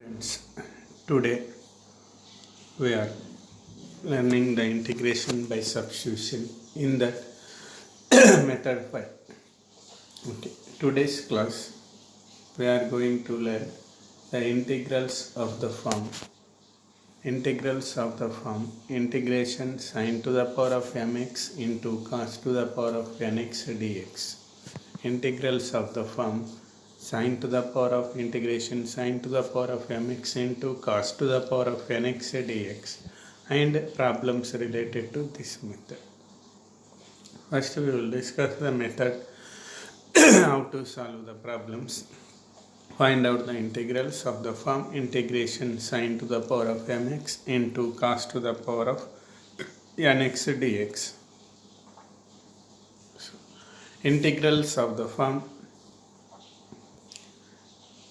Friends, today we are learning the integration by substitution in that method 5. Okay. Today's class we are going to learn the integrals of the form. Integrals of the form integration sine to the power of mx into cos to the power of nx dx. Integrals of the form sine to the power of integration sine to the power of mx into cos to the power of nx dx and problems related to this method. First we will discuss the method how to solve the problems. Find out the integrals of the form integration sine to the power of mx into cos to the power of nx dx. So, integrals of the form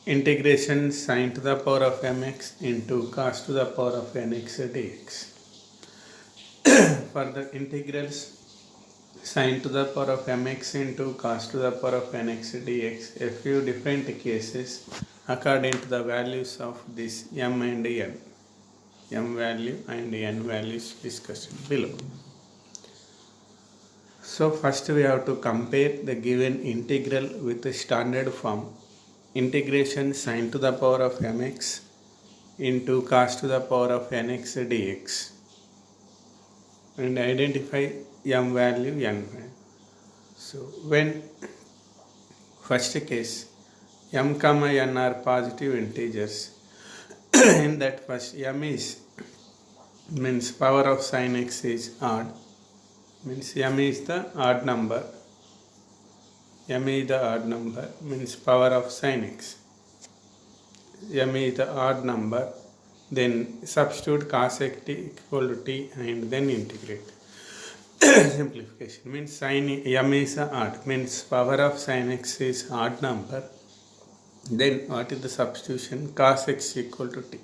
integration sine to the power of mx into cos to the power of nx dx. For the integrals sine to the power of mx into cos to the power of nx dx, a few different cases according to the values of this m and n. M value and n values discussed below. So first we have to compare the given integral with the standard form integration sine to the power of mx into cos to the power of nx dx and identify m value n value. So when first case m comma n are positive integers in that first m is means power of sin x is odd, means m is the odd number, m is the odd number means power of sin x, m is the odd number, then substitute cos x t equal to t and then integrate. Simplification means sin m is odd means power of sin x is odd number, then what is the substitution? Cos x equal to t.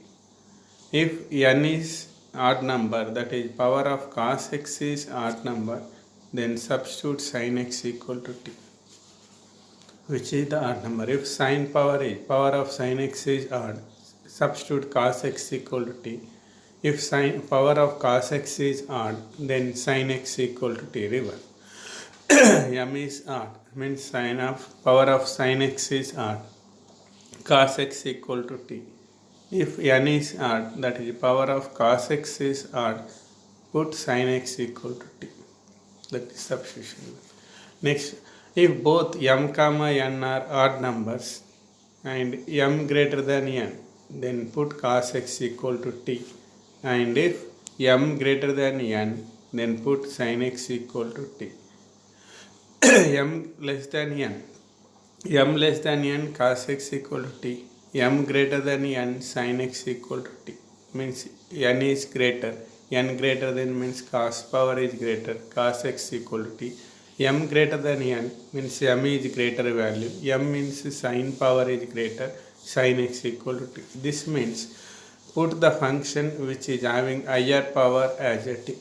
If n is odd number, that is power of cos x is odd number, then substitute sin x equal to t, which is the odd number. If sin power of sin x is odd, substitute cos x equal to t. If sin power of cos x is odd, then sin x equal to t. Reverse. M is odd means sin of power of sin x is odd, cos x equal to t. If n is odd, that is power of cos x is odd, put sin x equal to t. That is substitution. Next, if both m comma n are odd numbers and m greater than n, then put cos x equal to t. And if m greater than n, then put sin x equal to t. M less than n, m less than n cos x equal to t, m greater than n sin x equal to t, means n is greater, n greater than means cos power is greater, cos x equal to t, m greater than n means m is greater value, m means sin power is greater, sin x equal to t. This means put the function which is having higher power as a t.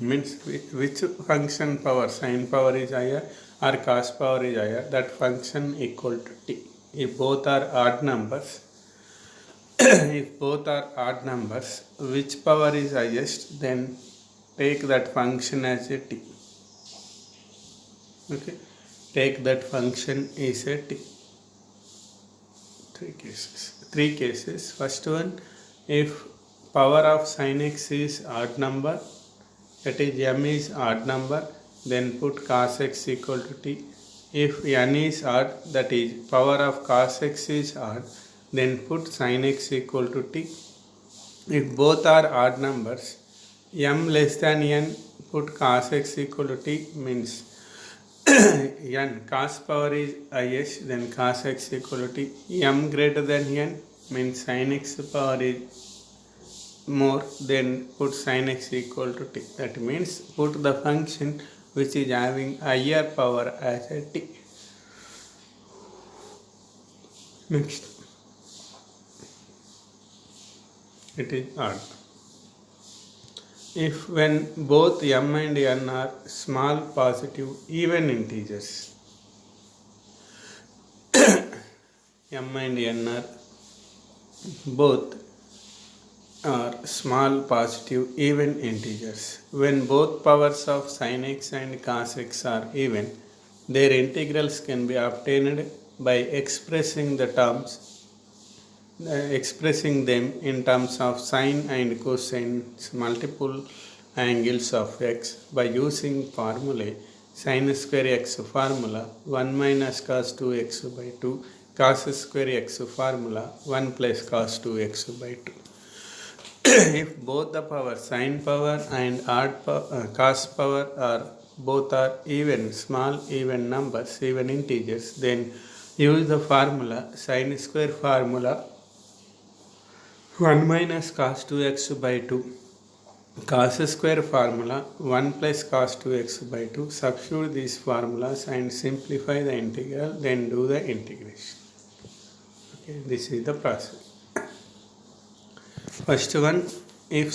Means which function power, sin power is higher or cos power is higher, that function equal to t. If both are odd numbers, if both are odd numbers, which power is highest, then take that function as a t. Okay, take that function is a t. Three cases. First one, if power of sin x is odd number, that is m is odd number, then put cos x equal to t. If n is odd, that is power of cos x is odd, then put sin x equal to t. If both are odd numbers, m less than n, put cos x equal to t, means n cos power is highest, then cos x equal to t. M greater than n means sin x power is more, then put sin x equal to t. That means put the function which is having higher power as a t. Next, it is odd. If when both m and n are small positive even integers, m and n are both are small positive even integers. When both powers of sin x and cos x are even, their integrals can be obtained by expressing them in terms of sine and cosine multiple angles of x by using formulae sin square x formula 1 minus cos 2x by 2 cos square x formula 1 plus cos 2x by 2. If both the power sine power and cos power are both are even numbers, even integers, then use the formula sine square formula 1 minus cos 2x by 2 cos square formula 1 plus cos 2x by 2. Substitute these formulas and simplify the integral, then do the integration. Okay, this is the process. First one, if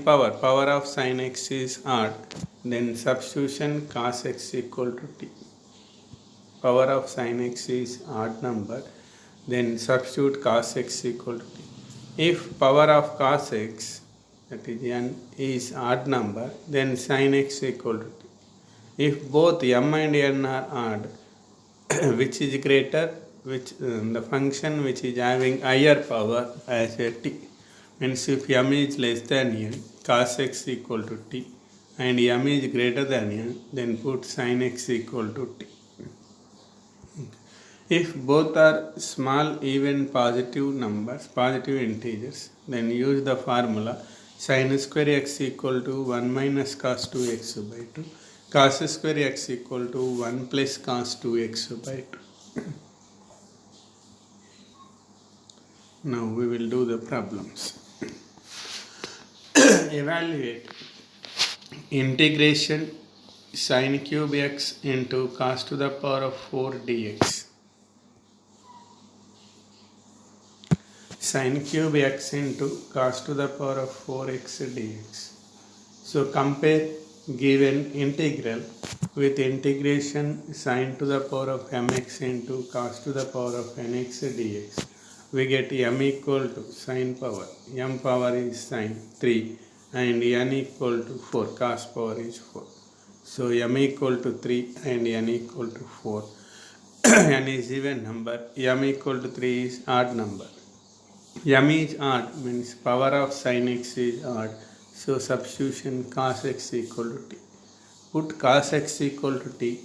power of sin x is odd, then substitution cos x equal to t. Power of sin x is odd number, then substitute cos x equal to t. If power of cos x, that is n, is odd number, then sin x equal to t. If both m and n are odd, which is greater, the function which is having higher power as a t. Means if m is less than n, cos x equal to t, and m is greater than n, then put sin x equal to t. If both are small even positive numbers, positive integers, then use the formula sin square x equal to 1 minus cos 2x by 2, cos square x equal to 1 plus cos 2x by 2. Now we will do the problems. Evaluate integration sin cube x into cos to the power of 4 dx. Sin cube x into cos to the power of 4x dx. So compare given integral with integration sin to the power of mx into cos to the power of nx dx. We get m equal to sin power, m power is sin 3 and n equal to 4, cos power is 4. So m equal to 3 and n equal to 4. N is even number, m equal to 3 is odd number. M is odd means power of sin x is odd. So substitution cos x equal to t. Put cos x equal to t,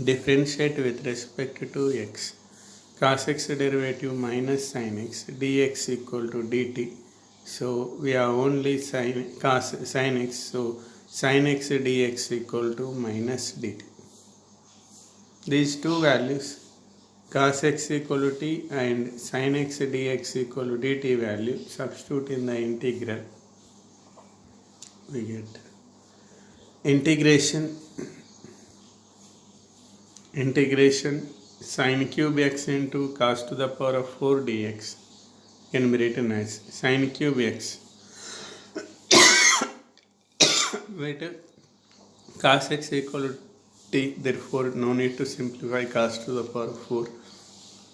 differentiate with respect to x. Cos x derivative minus sin x dx equal to dt. So we have only sin x. So sin x dx equal to minus dt. These two values, cos x equal to t and sin x dx equal to dt value, substitute in the integral. We get integration sin cube x into cos to the power of 4 dx can be written as sin cube x. Wait, cos x equal to t, therefore no need to simplify cos to the power of 4.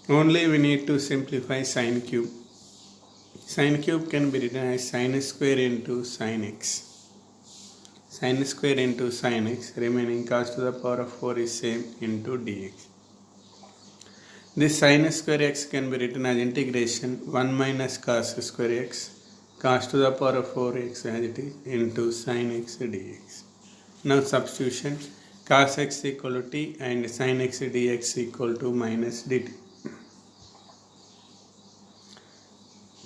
Only we need to simplify sin cube. Sin cube can be written as sin square into sin x. Sin square into sin x, remaining cos to the power of 4 is same into dx. This sin square x can be written as integration 1 minus cos square x cos to the power of 4x as it is into sin x dx. Now substitution cos x equal to t and sin x dx equal to minus dt.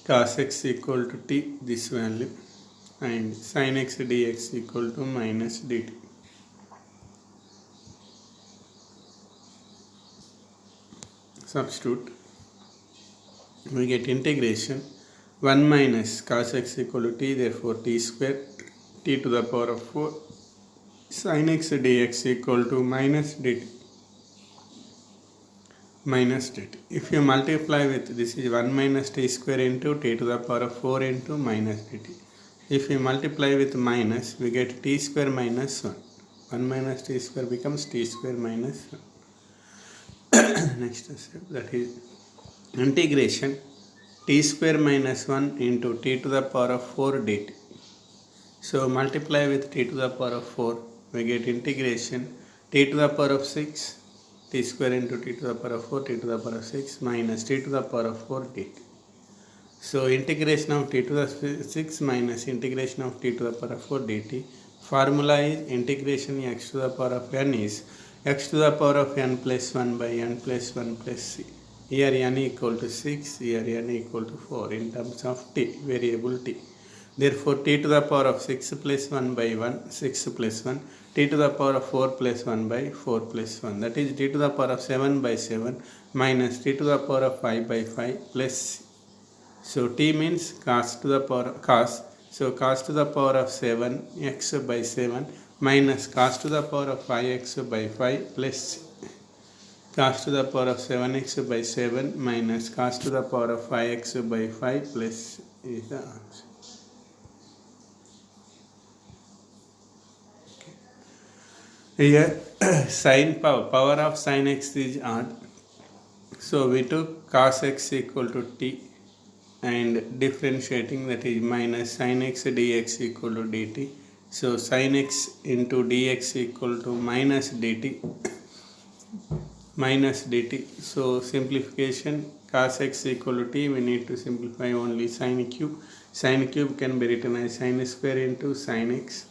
Cos x equal to t, this value, and sin x dx equal to minus dt. Substitute, we get integration 1 minus cos x equal to t, therefore t square, t to the power of 4, sin x dx equal to minus dt. Minus dt. If you multiply with, this is 1 minus t square into t to the power of 4 into minus dt. If we multiply with minus, we get t square minus 1. 1 minus t square becomes t square minus 1. Next step, that is integration t square minus 1 into t to the power of 4 dt. So multiply with t to the power of 4, we get integration t to the power of 6, t square into t to the power of 4, t to the power of 6 minus t to the power of 4 dt. So integration of t to the 6 minus integration of t to the power of 4 dt. Formula is integration x to the power of n is x to the power of n plus 1 by n plus 1 plus c. Here n equal to 6, here n equal to 4 in terms of t, variable t. Therefore t to the power of 6 plus 1 by 1, 6 plus 1, t to the power of 4 plus 1 by 4 plus 1. That is t to the power of 7 by 7 minus t to the power of 5 by 5 plus c. So t means cos to the power of cos. So cos to the power of 7x by 7 minus cos to the power of 5x by 5 plus cos to the power of 7x by 7 minus cos to the power of 5x by 5 plus is the answer. Here sin power of sin x is odd. So we took cos x equal to t and differentiating, that is minus sin x dx equal to dt. So sin x into dx equal to minus dt, minus dt. So simplification, cos x equal to t, we need to simplify only sin cube. Sin cube can be written as sin square into sin x,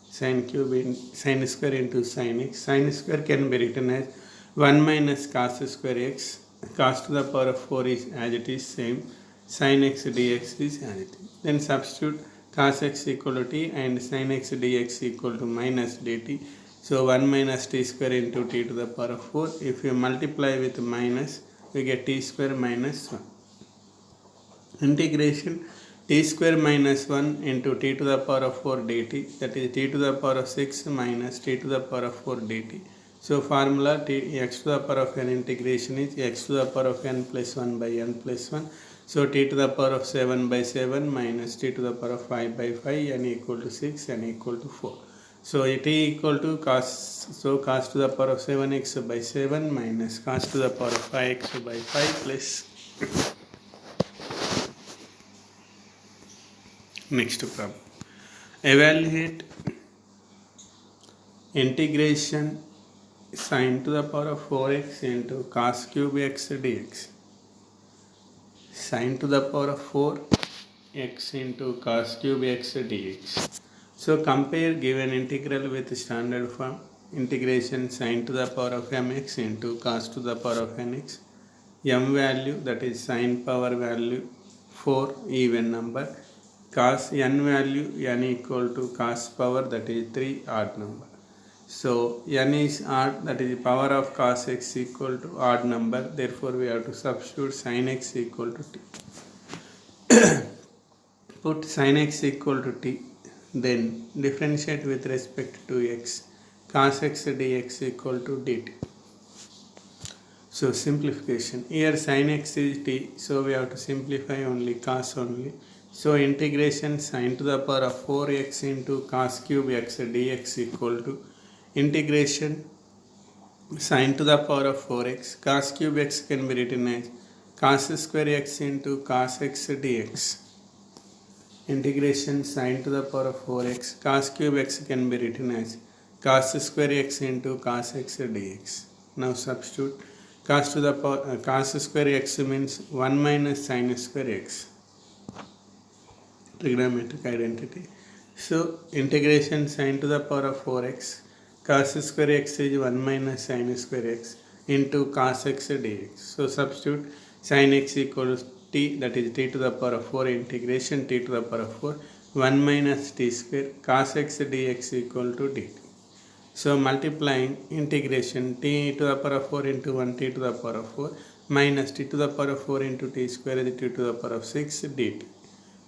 sin cube in sin square into sin x. Sin square can be written as 1 minus cos square x, cos to the power of 4 is as it is same, sin x dx is as it is. Then substitute cos x equal to t and sin x dx equal to minus dt. So 1 minus t square into t to the power of 4. If you multiply with minus, we get t square minus 1. Integration t square minus 1 into t to the power of 4 dt, that is t to the power of 6 minus t to the power of 4 dt. So formula t x to the power of n integration is x to the power of n plus 1 by n plus 1. So t to the power of 7 by 7 minus t to the power of 5 by 5, n equal to 6, n equal to 4. So t equal to cos, so cos to the power of 7x by 7 minus cos to the power of 5x by 5 plus. Next problem. Evaluate integration sin to the power of 4x into cos cube x dx. Sin to the power of 4x into cos cube x dx. So compare given integral with standard form. Integration sin to the power of mx into cos to the power of nx. M value, that is sin power value 4, even number. Cos n value, n equal to cos power, that is 3, odd number. So n is odd, that is power of cos x equal to odd number. Therefore we have to substitute sin x equal to t. Put sin x equal to t, then differentiate with respect to x, cos x dx equal to dt. So simplification, here sin x is t, so we have to simplify only cos only. So integration sin to the power of 4x into cos cube x dx equal to integration sin to the power of 4x, cos cube x can be written as cos square x into cos x dx. Integration sin to the power of 4x, cos cube x can be written as cos square x into cos x dx. Now substitute cos to the power cos square x means 1 minus sin square x, trigonometric identity. So integration sin to the power of 4x, cos square x is 1 minus sin square x into cos x dx. So substitute sin x equals t, that is t to the power of 4 integration t to the power of 4, 1 minus t square cos x dx equal to dt. So multiplying integration t to the power of 4 into 1 t to the power of 4 minus t to the power of 4 into t square is t to the power of 6 dt.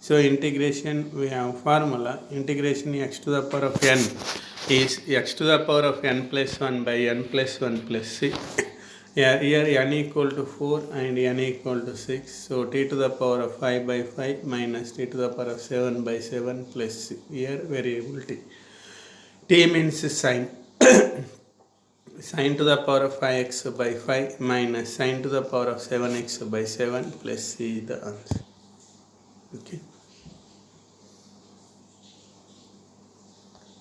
So integration, we have formula, integration x to the power of n is x to the power of n plus 1 by n plus 1 plus c. Here n equal to 4 and n equal to 6. So t to the power of 5 by 5 minus t to the power of 7 by 7 plus c. Here variable t. T means sin. Sin to the power of 5x by 5 minus sin to the power of 7x by 7 plus c is the answer. Okay.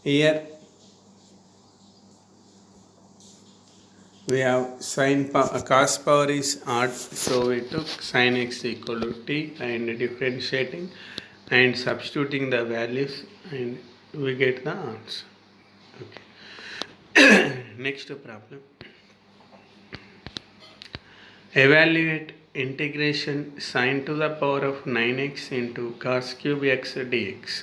Here we have cos power is odd, so we took sin x equal to t and differentiating and substituting the values, and we get the answer. Okay. Next problem. Evaluate integration sin to the power of 9x into cos cube x dx.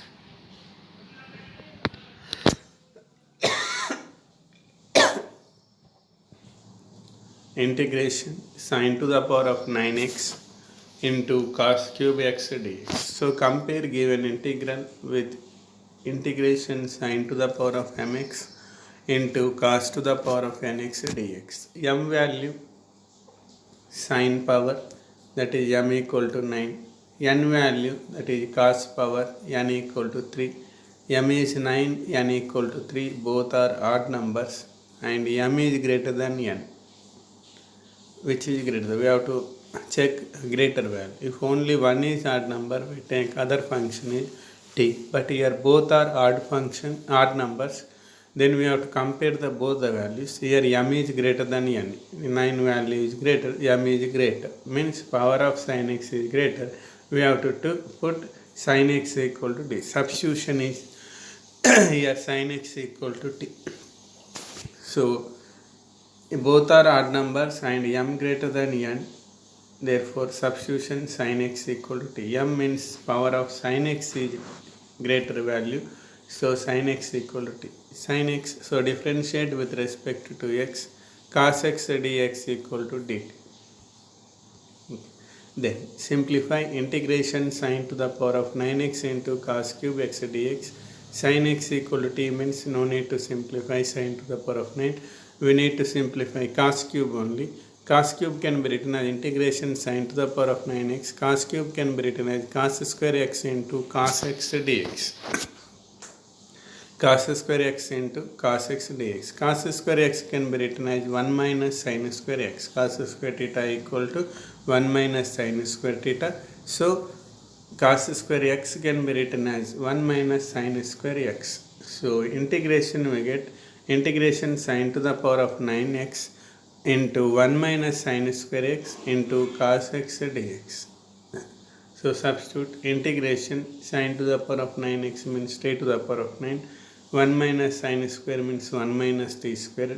Integration sin to the power of 9x into cos cube x dx. So compare given integral with integration sin to the power of mx into cos to the power of nx dx. M value sin power, that is m equal to 9. N value, that is cos power, n equal to 3. M is 9, n equal to 3. Both are odd numbers and m is greater than n. Which is greater? We have to check greater value. If only one is odd number, we take other function is t. But here both are odd numbers. Then we have to compare both the values. Here m is greater than n. 9 value is greater, m is greater. Means power of sin x is greater. We have to put sin x equal to t. Substitution is here sin x equal to t. So both are odd numbers and m greater than n. Therefore substitution sin x equal to t. M means power of sin x is greater value. So sin x equal to t. Sin x, so differentiate with respect to x. Cos x dx equal to dt. Then simplify integration sin to the power of 9x into cos cube x dx. Sin x equal to t means no need to simplify sin to the power of 9. We need to simplify cos cube only. Cos cube can be written as integration sin to the power of 9x. Cos cube can be written as cos square x into cos x dx. Cos square x into cos x dx. Cos square x can be written as 1 minus sin square x. Cos square theta equal to 1 minus sin square theta. So cos square x can be written as 1 minus sin square x. So integration we get integration sin to the power of 9x into 1 minus sin square x into cos x dx. So substitute integration sin to the power of 9x means t to the power of 9. 1 minus sin square means 1 minus t square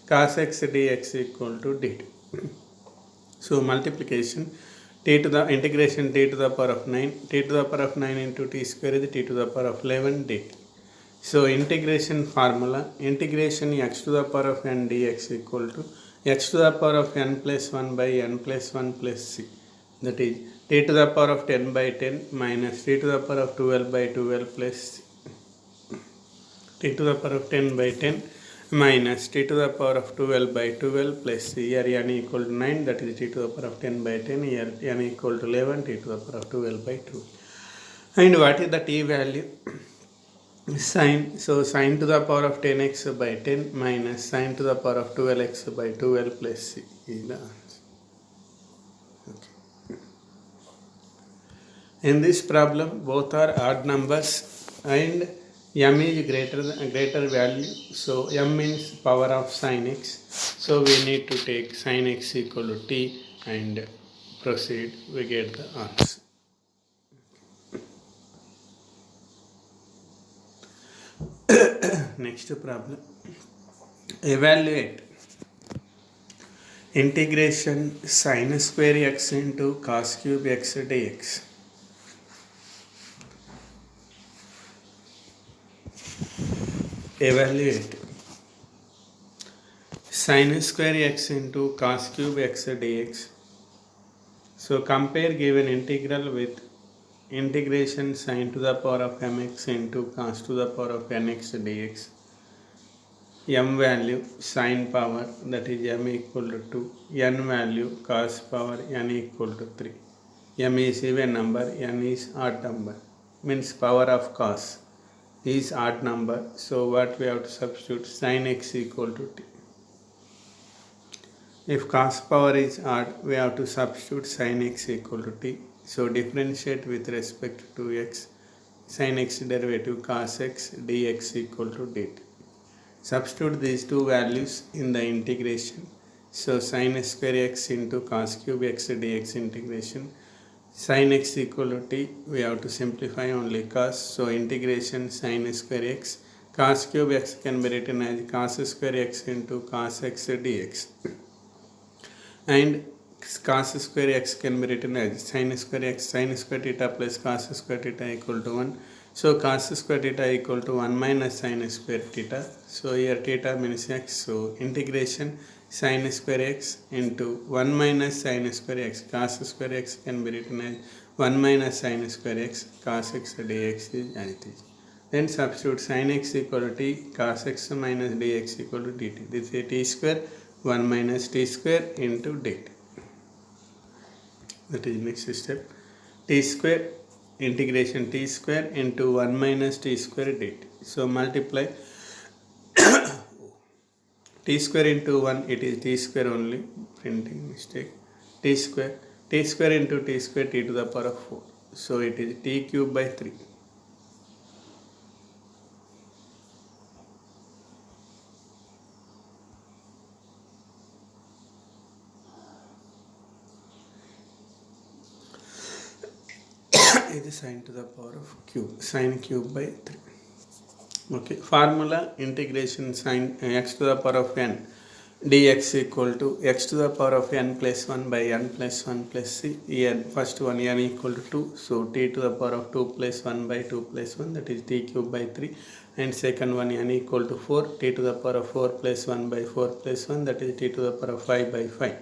cos x dx equal to dt. So multiplication t to the integration t to the power of 9, t to the power of 9 into t square is t to the power of 11 dt. So integration formula, integration x to the power of n dx equal to x to the power of n plus 1 by n plus 1 plus c. That is t to the power of 10 by 10 minus t to the power of 12 by 12 plus c. T to the power of 10 by 10 minus t to the power of 12 by 12 plus c. Here n equal to 9, that is t to the power of 10 by 10. Here n equal to 11, t to the power of 12 by 2. And what is the t value? Sin, so sin to the power of 10x by 10 minus sin to the power of 12x by 12 plus c is the answer. Okay. In this problem, both are odd numbers and m is greater value. So m means power of sin x. So we need to take sin x equal to t and proceed. We get the answer. Next problem. Evaluate integration sin square x into cos cube x dx. Evaluate sin square x into cos cube x dx. So compare given integral with integration sin to the power of mx into cos to the power of nx dx. M value sin power, that is m equal to 2. N value cos power, n equal to 3. M is even number, n is odd number. Means power of cos is odd number. So what we have to substitute? Sin x equal to t. If cos power is odd, we have to substitute sin x equal to t. So differentiate with respect to x, sin x derivative cos x dx equal to dt. Substitute these two values in the integration. So sin square x into cos cube x dx integration. Sin x equal to t, we have to simplify only cos. So integration sin square x. Cos cube x can be written as cos square x into cos x dx. And cos square x can be written as sin square theta plus cos square theta equal to 1. So cos square theta equal to 1 minus sin square theta. So here theta means x. So integration sin square x into 1 minus sin square x. Cos square x can be written as 1 minus sin square x cos x dx is as it is. Then substitute sin x equal to t, cos x minus dx equal to dt. This is t square 1 minus t square into dt. That is next step. T square integration t square into 1 minus t square dt. So multiply t square into 1, it is t square only, printing mistake. T square into t square t to the power of 4. So it is t cube by 3. Is sin to the power of cube, sin cube by 3. Okay, formula integration sin x to the power of n dx equal to x to the power of n plus 1 by n plus 1 plus c. Here first one n equal to 2, so t to the power of 2 plus 1 by 2 plus 1, that is t cube by 3. And second one n equal to 4, t to the power of 4 plus 1 by 4 plus 1, that is t to the power of 5 by 5.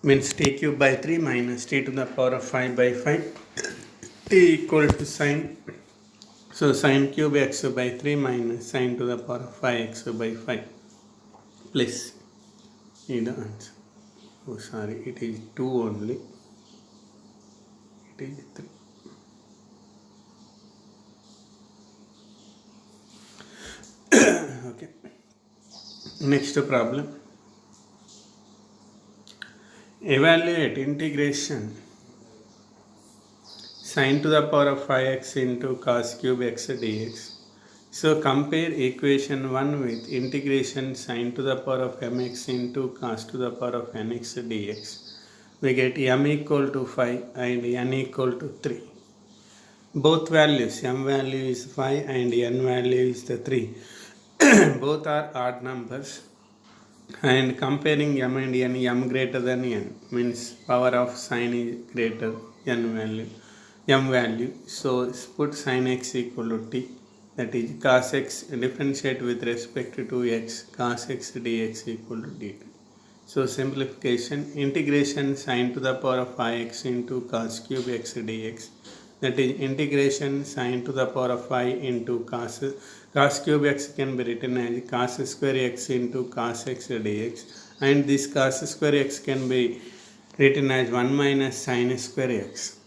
Means t cube by 3 minus t to the power of 5 by 5, t equal to sin. So sin cube x by 3 minus sin to the power of 5x by 5 plus is the answer. Oh sorry, it is 2 only. It is 3. Okay. Next problem. Evaluate integration sin to the power of 5x into cos cube x dx. So compare equation 1 with integration sin to the power of mx into cos to the power of nx dx. We get m equal to 5 and n equal to 3. Both values, m value is 5 and n value is the 3. Both are odd numbers. And comparing m and n, m greater than n means power of sin is greater m value. So put sin x equal to t, that is cos x, differentiate with respect to x, cos x dx equal to dt. So simplification, integration sin to the power of 5x into cos cube x dx, that is integration sin to the power of 5 into cos cube x can be written as cos square x into cos x dx, and this cos square x can be written as 1 minus sin square x.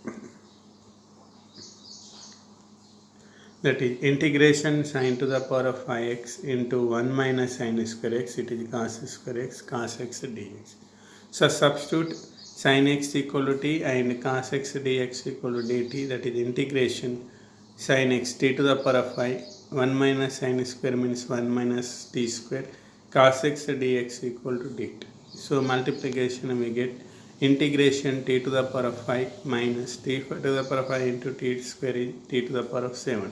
That is integration sin to the power of 5x into 1 minus sin square x, it is cos square x cos x dx. So substitute sin x equal to t and cos x dx equal to dt, that is integration sin x t to the power of 5, 1 minus sin square means 1 minus t square, cos x dx equal to dt. So multiplication we get integration t to the power of 5 minus t to the power of 5 into t square is t to the power of 7.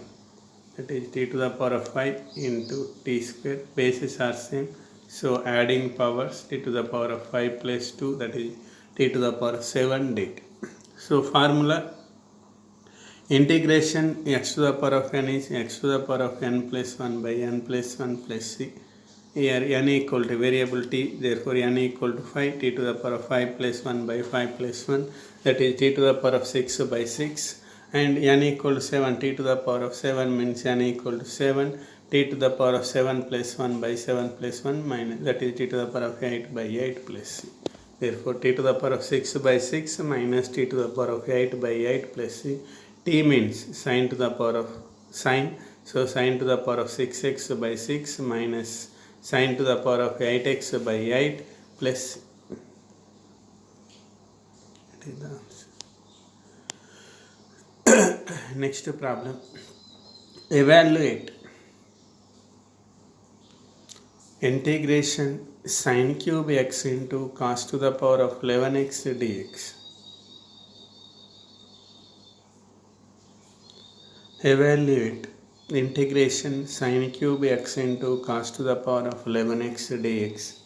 That is t to the power of 5 into t square, bases are same. So adding powers, t to the power of 5 plus 2, that is t to the power of 7 dt. So formula integration x to the power of n is x to the power of n plus 1 by n plus 1 plus c. Here n equal to variable t, therefore n equal to 5, t to the power of 5 plus 1 by 5 plus 1, that is t to the power of 6 by 6. And n equal to 7, t to the power of 7 means n equal to 7, t to the power of 7 plus 1 by 7 plus 1 minus, that is t to the power of 8 by 8 plus c. Therefore t to the power of 6 by 6 minus t to the power of 8 by 8 plus c. T means sin to the power of sin, so sin to the power of 6x by 6 minus sin to the power of 8x by 8 plus c. That is the answer. Next problem. Evaluate integration sin cube x into cos to the power of 11x dx. Evaluate integration sin cube x into cos to the power of 11x dx.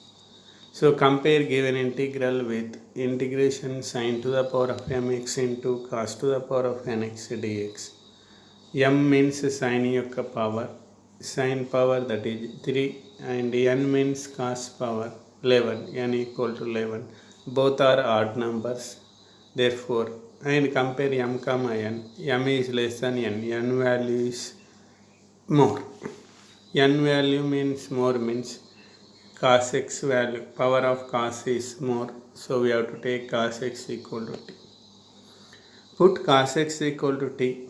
So compare given integral with integration sin to the power of mx into cos to the power of nx dx. M means sin యొక్క power, sin power that is 3, and n means cos power 11, n equal to 11. Both are odd numbers. Therefore, and compare m comma n. M is less than n. N value is more. N value means more means cos x value, power of cos is more. So we have to take cos x equal to t. Put cos x equal to t.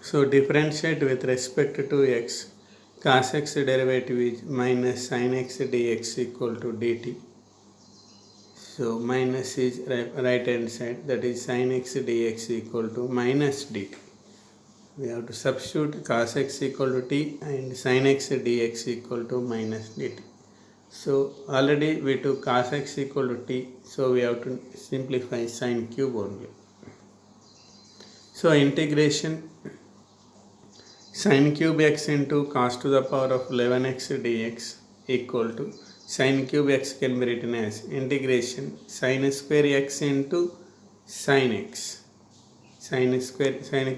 So differentiate with respect to x. Cos x derivative is minus sin x dx equal to dt. So minus is right hand side, that is sin x dx equal to minus dt. We have to substitute cos x equal to t and sin x dx equal to minus dt. So already we took cos x equal to t, so we have to simplify sin cube only. So integration sin cube x into cos to the power of 11x dx equal to sin cube x can be written as integration sin square x into sin x. Sin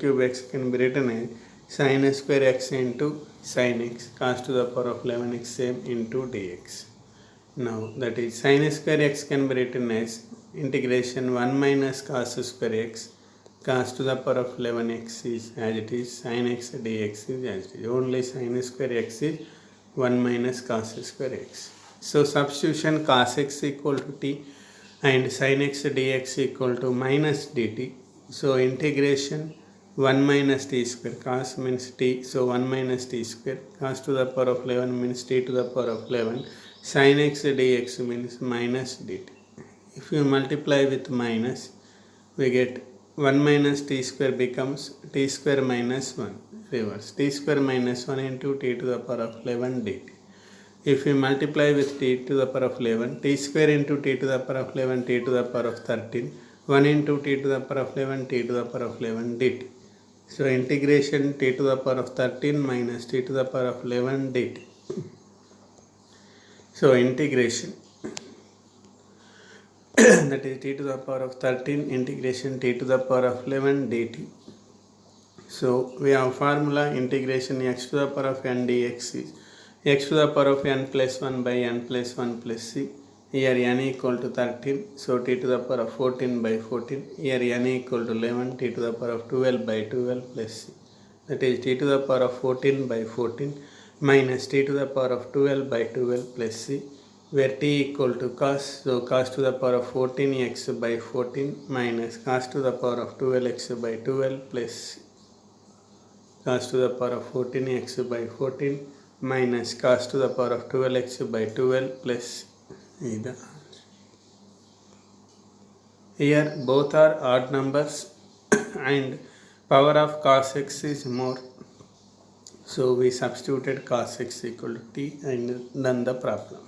cube x can be written as sin square x into sin x cos to the power of 11x same into dx. Now that is sin square x can be written as integration 1 minus cos square x cos to the power of 11x is as it is, sin x dx is as it is. Only sin square x is 1 minus cos square x. So substitution cos x equal to t and sin x dx equal to minus dt. So integration 1 minus t square, cos means t, so 1 minus t square, cos to the power of 11 means t to the power of 11, sin x dx means minus dt. If you multiply with minus, we get 1 minus t square becomes t square minus 1, reverse, t square minus 1 into t to the power of 11 dt. If we multiply with t to the power of 11, t square into t to the power of 11, t to the power of 13, 1 into t to the power of 11, t to the power of 11 dt. So integration t to the power of 13 minus t to the power of 11 dt. So integration that is t to the power of 13 integration t to the power of 11 dt. So we have formula integration x to the power of n dx is x to the power of n plus 1 by n plus 1 plus c. Here n equal to 13, so t to the power of 14 by 14. Here n equal to 11, t to the power of 12 by 12 plus c. That is t to the power of 14 by 14 minus t to the power of 12 by 12 plus c, where t equal to cos, so cos to the power of 14x by 14 minus cos to the power of 12x by 12 plus c. Cos to the power of 14x by 14 minus cos to the power of 12x by 12 plus c. Here both are odd numbers and power of cos x is more. So we substituted cos x equal to t and done the problem.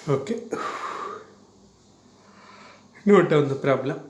Okay. Note down the problem.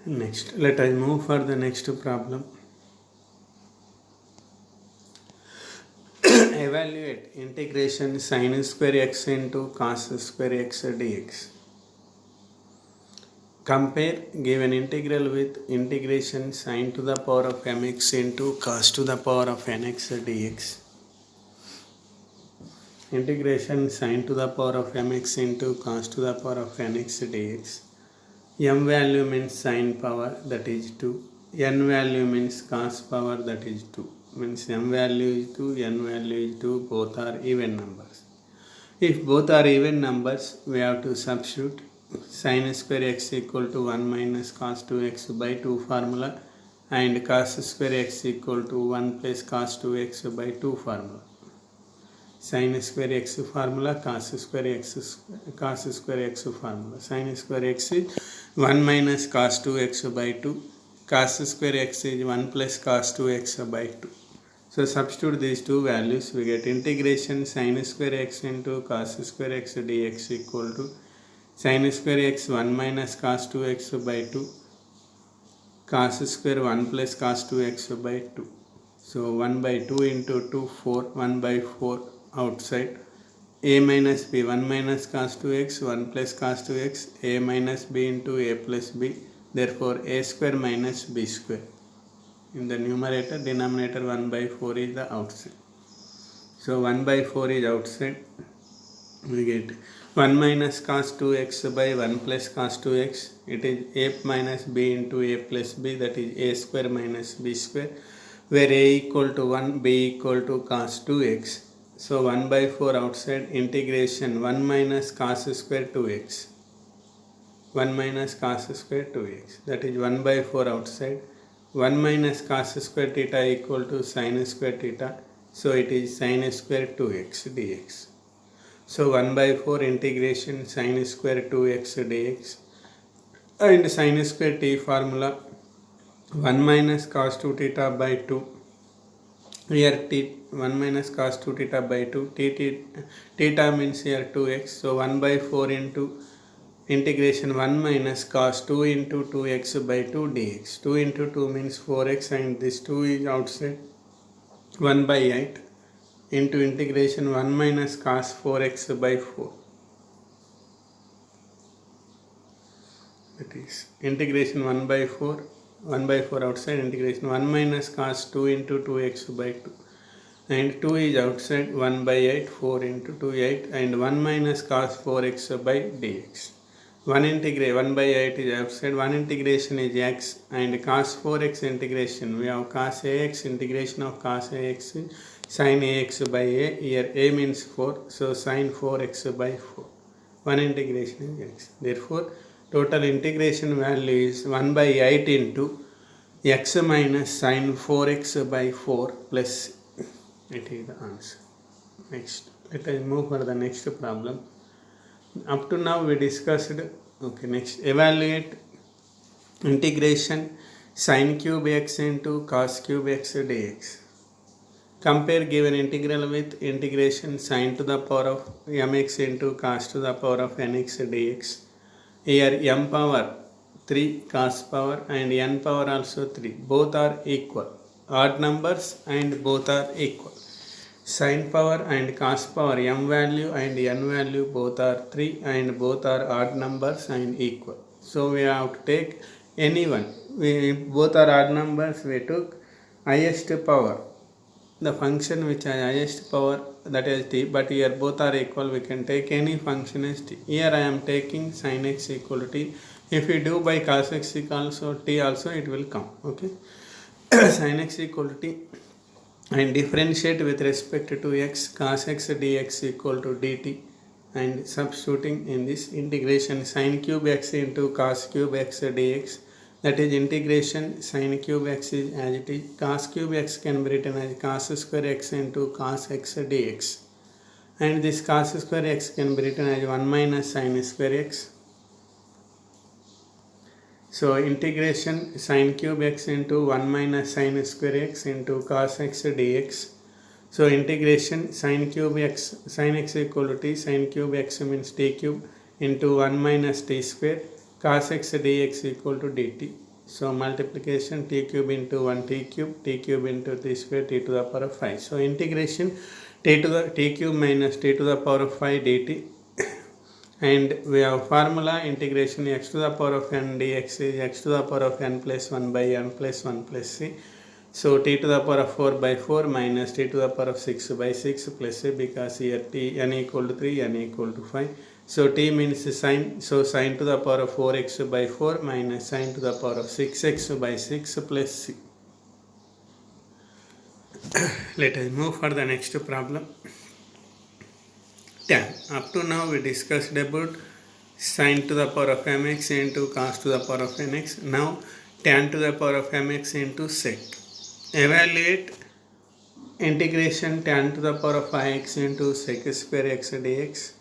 Next, let us move for the next problem. Evaluate integration sin square x into cos square x dx. Compare given integral with integration sin to the power of mx into cos to the power of nx dx. Integration sin to the power of mx into cos to the power of nx dx. M value means sin power, that is 2. N value means cos power, that is 2. Means M value is 2, N value is 2, both are even numbers. If both are even numbers, we have to substitute sin square x equal to 1 minus cos 2x by 2 formula and cos square x equal to 1 plus cos 2x by 2 formula. Sin square x formula, cos square x formula. Sin square x is 1 minus cos 2x by 2. Cos square x is 1 plus cos 2x by 2. So substitute these two values, we get integration sin square x into cos square x dx equal to sin square x 1 minus cos 2x by 2 cos square 1 plus cos 2x by 2. So 1 by 2 into 2, 4, 1 by 4 outside. A minus b, 1 minus cos 2x, 1 plus cos 2x, a minus b into a plus b. Therefore a square minus b square. In the numerator, denominator 1 by 4 is the outside. So 1 by 4 is outside. We get 1 minus cos 2x by 1 plus cos 2x. It is a minus b into a plus b, that is a square minus b square, where a equal to 1, b equal to cos 2x. So 1 by 4 outside, integration 1 minus cos square 2x. 1 minus cos square 2x, that is 1 by 4 outside. 1 minus cos square theta equal to sin square theta. So it is sin square 2x dx. So 1 by 4 integration sin square 2x dx. And sin square t formula 1 minus cos 2 theta by 2. Here t 1 minus cos 2 theta by 2. Theta means here 2x. So 1 by 4 into integration 1 minus cos 2 into 2x by 2 dx. 2 into 2 means 4x and this 2 is outside. 1 by 8 into integration 1 minus cos 4x by 4. That is integration 1 by 4. 1 by 4 outside, integration 1 minus cos 2 into 2x by 2. And 2 is outside, 1 by 8, 4 into 2, 8. And 1 minus cos 4x by dx. 1 by 8 is outside, 1 integration is x, and cos 4x integration, we have cos ax, integration of cos ax is sin ax by a, here a means 4, so sin 4x by 4. 1 integration is x. Therefore, total integration value is 1 by 8 into x minus sin 4x by 4 plus, it is the answer. Next, let us move for the next problem. Up to now we discussed, okay, next evaluate integration sin cube x into cos cube x dx. Compare given integral with integration sin to the power of mx into cos to the power of nx dx. Here m power 3 cos power and n power also 3. Both are equal. Odd numbers and both are equal. Sin power and cos power m value and n value both are 3 and both are odd numbers and equal. So we have to take any one. Both are odd numbers, we took highest power. The function which has highest power, that is t, but here both are equal, we can take any function as t. Here I am taking sin x equal to t. If we do by cos x also t also, it will come. Okay. Sin x equal to t. And differentiate with respect to x, cos x dx equal to dt, and substituting in this integration sin cube x into cos cube x dx, that is integration sin cube x is as it is, cos cube x can be written as cos square x into cos x dx, and this cos square x can be written as 1 minus sin square x. So integration sin cube x into 1 minus sin square x into cos x dx. So integration sin cube x, sin x equal to t, sin cube x means t cube into 1 minus t square, cos x dx equal to dt. So multiplication t cube into 1 t cube into t square t to the power of 5. So integration t cube minus t to the power of 5 dt, and we have formula integration x to the power of n dx is x to the power of n plus 1 by n plus 1 plus c. So t to the power of 4 by 4 minus t to the power of 6 by 6 plus c, because here n equal to 3, n equal to 5. So t means sine, so sine to the power of 4x by 4 minus sine to the power of 6x by 6 plus c. Let us move for the next problem. Tan. Up to now we discussed about sine to the power of mx into cos to the power of nx. Now tan to the power of mx into sec. Evaluate integration tan to the power of 5x into sec square x dx.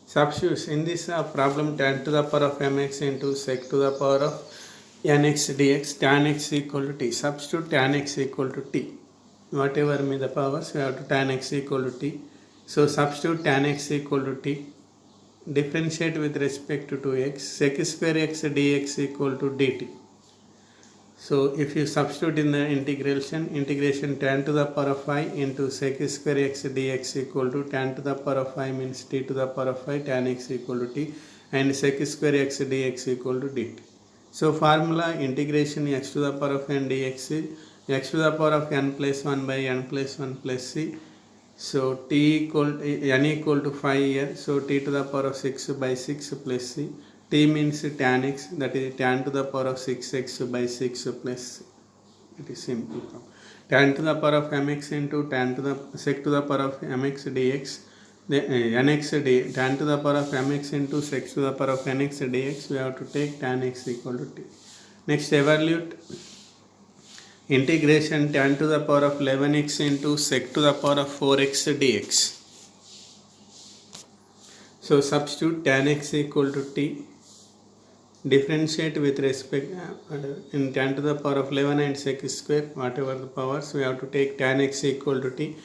Substitute in this problem tan to the power of mx into sec to the power of nx dx, tan x equal to t. Substitute tan x equal to t. Whatever may the powers, we have to tan x equal to t. So substitute tan x equal to t. Differentiate with respect to 2x. Sec square x dx equal to dt. So if you substitute in the integration tan to the power of 5 into sec square x dx equal to tan to the power of 5 means t to the power of 5 tan x equal to t, and sec square x dx equal to dt. So formula integration x to the power of n dx is x to the power of n plus 1 by n plus 1 plus c. So n equal to 5 here, so t to the power of 6 by 6 plus c. T means tan x, that is tan to the power of 6x by 6 plus c. It is simple. Tan to the power of mx into tan to the sec to the power of mx dx. Tan to the power of mx into sec to the power of nx dx. We have to take tan x equal to t. Next, evaluate integration tan to the power of 11x into sec to the power of 4x dx. So substitute tan x equal to t. Differentiate with respect in tan to the power of 11 and sec square, whatever the powers, we have to take tan x equal to t.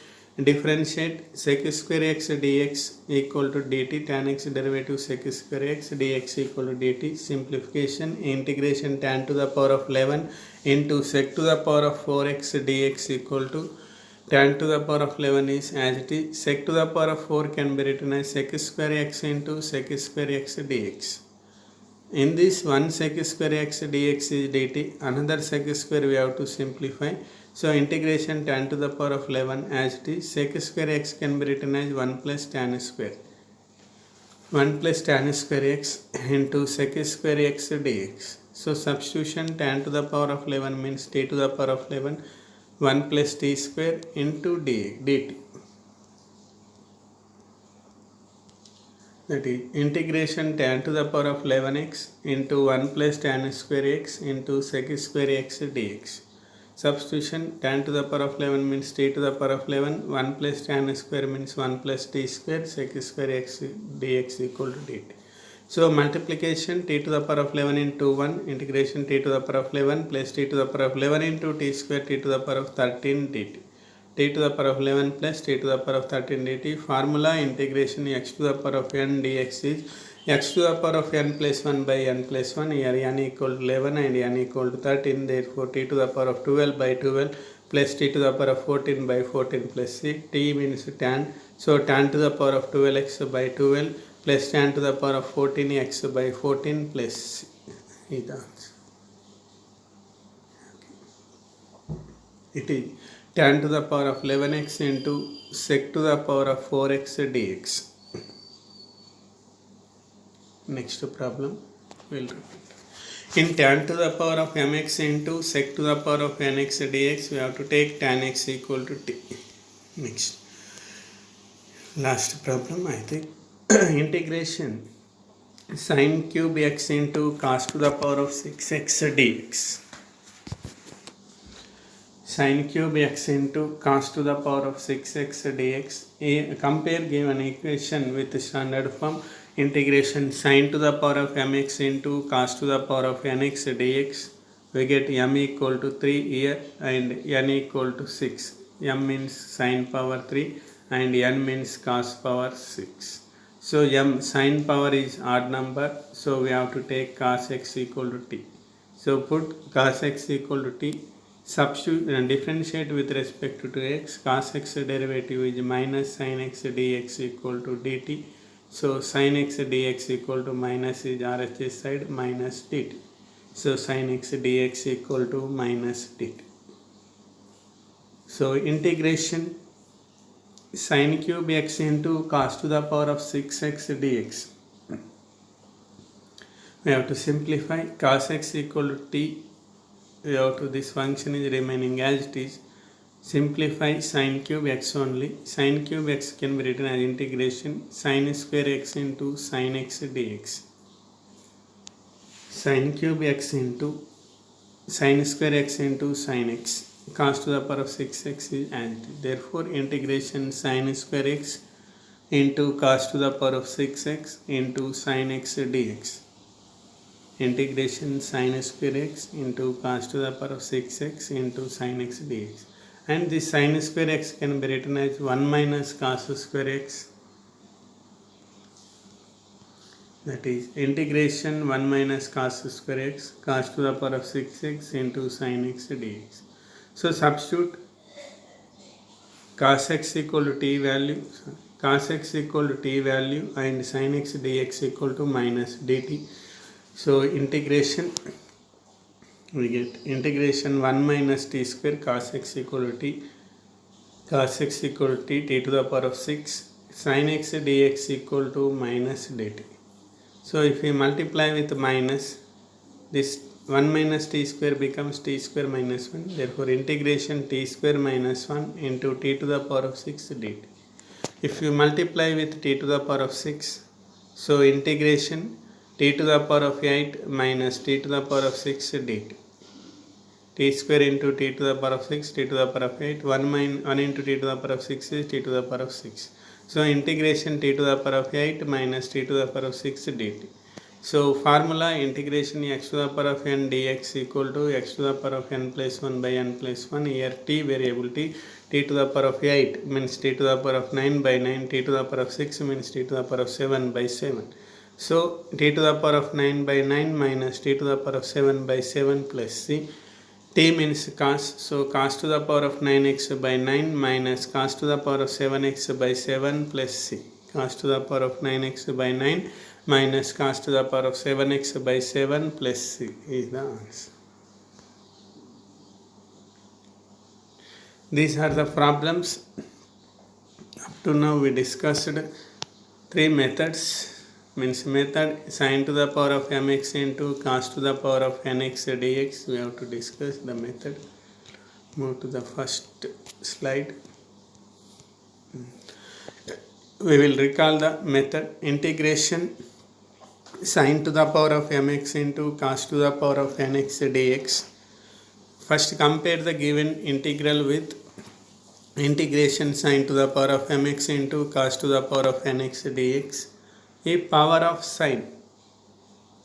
Differentiate sec square x dx equal to dt, tan x derivative sec square x dx equal to dt. Simplification, integration tan to the power of 11 into sec to the power of 4x dx equal to tan to the power of 11 is as it is. Sec to the power of 4 can be written as sec square x into sec square x dx. In this, one sec square x dx is dt, another sec square we have to simplify. So integration tan to the power of 11 as it is, sec square x can be written as 1 plus tan square. 1 plus tan square x into sec square x dx. So substitution tan to the power of 11 means t to the power of 11, 1 plus t square into dt. That is integration tan to the power of 11x into 1 plus tan square x into sec square x dx. Substitution tan to the power of 11 means t to the power of 11, 1 plus tan square means 1 plus t square, sec square x dx equal to dt. So multiplication t to the power of 11 into 1, integration t to the power of 11 plus t to the power of 11 into t square t to the power of 13 dt. T to the power of 11 plus t to the power of 13 dt. Formula integration x to the power of n dx is x to the power of n plus 1 by n plus 1. Here n equal to 11 and n equal to 13. Therefore t to the power of 12 by 12 plus t to the power of 14 by 14 plus c. T means tan. So tan to the power of 12x by 12 plus tan to the power of 14x by 14 plus c. Is the answer. It is tan to the power of 11x into sec to the power of 4x dx. Next problem we'll repeat. In tan to the power of mx into sec to the power of nx dx, we have to take tan x equal to t. Next, last problem I think. Integration sin cube x into cos to the power of 6x dx. Sin cube x into cos to the power of 6x dx. Compare given equation with standard form. Integration sin to the power of mx into cos to the power of nx dx. We get m equal to 3 here and n equal to 6. M means sin power 3 and n means cos power 6. So m sin power is odd number, so we have to take cos x equal to t. So put cos x equal to t. Substitute and differentiate with respect to x. Cos x derivative is minus sin x dx equal to dt. So sin x dx equal to minus is RHS side minus dt. So sin x dx equal to minus dt. So integration sin cube x into cos to the power of 6x dx. We have to simplify. Cos x equal to t. We have to, this function is remaining as it is. Simplify sin cube x only. Sin cube x can be written as integration sin square x into sin x dx. Sin cube x into sin square x into sin x. Cos to the power of 6x is as it is. Therefore, integration sin square x into cos to the power of 6x into sin x dx. Integration sin square x into cos to the power of 6x into sin x dx. And this sin square x can be written as 1 minus cos square x. That is integration 1 minus cos square x cos to the power of 6x into sin x dx. So substitute cos x equal to t value, cos x equal to t value and sin x dx equal to minus dt. So integration, we get integration 1 minus t square cos x equal to t, cos x equal to t to the power of 6, sin x dx equal to minus dt. So if we multiply with minus, this 1 minus t square becomes t square minus 1. Therefore integration t square minus 1 into t to the power of 6 dt. If you multiply with t to the power of 6, so integration t to the power of 8 minus t to the power of 6 dt. T square into t to the power of 6, t to the power of 8, 1 into t to the power of 6 is t to the power of 6. So integration t to the power of 8 minus t to the power of 6 dt. So formula integration x to the power of n dx equal to x to the power of n plus 1 by n plus 1. Here t variable t to the power of 8 means t to the power of 9 by 9, t to the power of 6 means t to the power of 7 by 7. So t to the power of 9 by 9 minus t to the power of 7 by 7 plus c. T means cos, so cos to the power of 9x by 9 minus cos to the power of 7x by 7 plus c. Cos to the power of 9x by 9 minus cos to the power of 7x by 7 plus c is the answer. These are the problems. Up to now we discussed 3 methods. Means method sin to the power of mx into cos to the power of nx dx. We have to discuss the method. Move to the first slide. We will recall the method. Integration sin to the power of mx into cos to the power of nx dx. First compare the given integral with integration sin to the power of mx into cos to the power of nx dx. If power of sin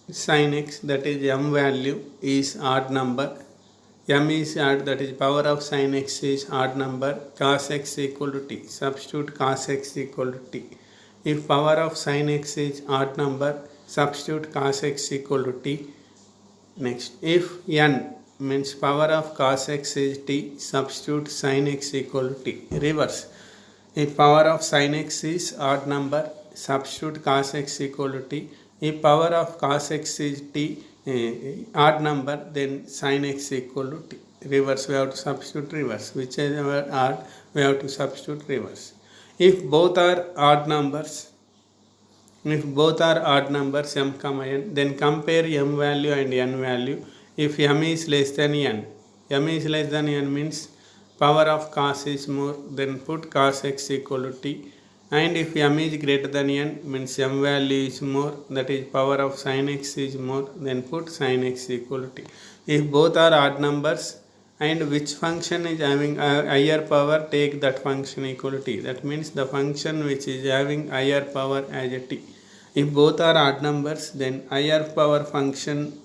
x, that is m value, is odd number, m is odd, that is power of sin x is odd number, cos x equal to t. Substitute cos x equal to t. If power of sin x is odd number, substitute cos x equal to t. Next, if n means power of cos x is t, substitute sin x equal to t. Reverse. If power of sin x is odd number, substitute cos x equal to t. If power of cos x is t, odd number, then sin x equal to t. Reverse, we have to substitute reverse. Whichever odd, we have to substitute reverse. If both are odd numbers, m comma n, then compare m value and n value. If m is less than n, means power of cos is more, then put cos x equal to t. And if m is greater than n, means m value is more, that is power of sin x is more, then put sin x equal to t. If both are odd numbers and which function is having a higher power, take that function equal to t. That means the function which is having higher power as a t. If both are odd numbers, then higher power function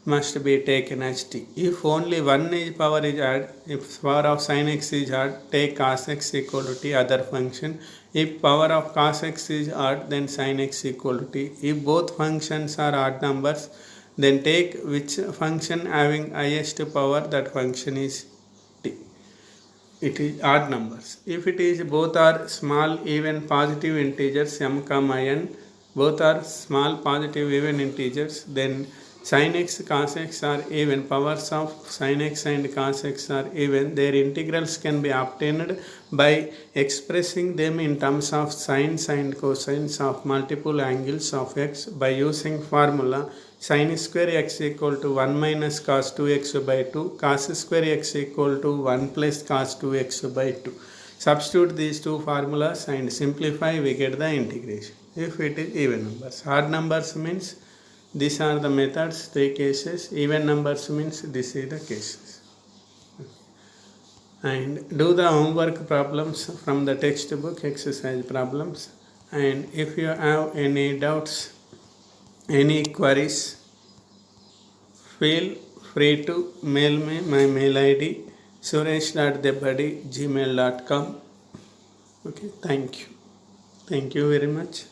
must be taken as t. If only one is power is odd, if power of sin x is odd, take cos x equal to t, other function. If power of cos x is odd, then sin x equal to t. If both functions are odd numbers, Then take which function having highest power, that function is t. It is odd numbers. If it is both are small even positive integers m comma n, both are small positive even integers, then sin x cos x are even, powers of sin x and cos x are even. Their integrals can be obtained by expressing them in terms of sines and cosines of multiple angles of x by using formula sin square x equal to 1 minus cos 2x by 2, cos square x equal to 1 plus cos 2x by 2. Substitute these two formulas and simplify, we get the integration. If it is even numbers. Odd numbers means these are the methods, 3 cases. Even numbers means this is the cases. And do the homework problems from the textbook, exercise problems. And if you have any doubts, any queries, feel free to mail me. My mail ID suresh.debadi@gmail.com. Okay, thank you very much.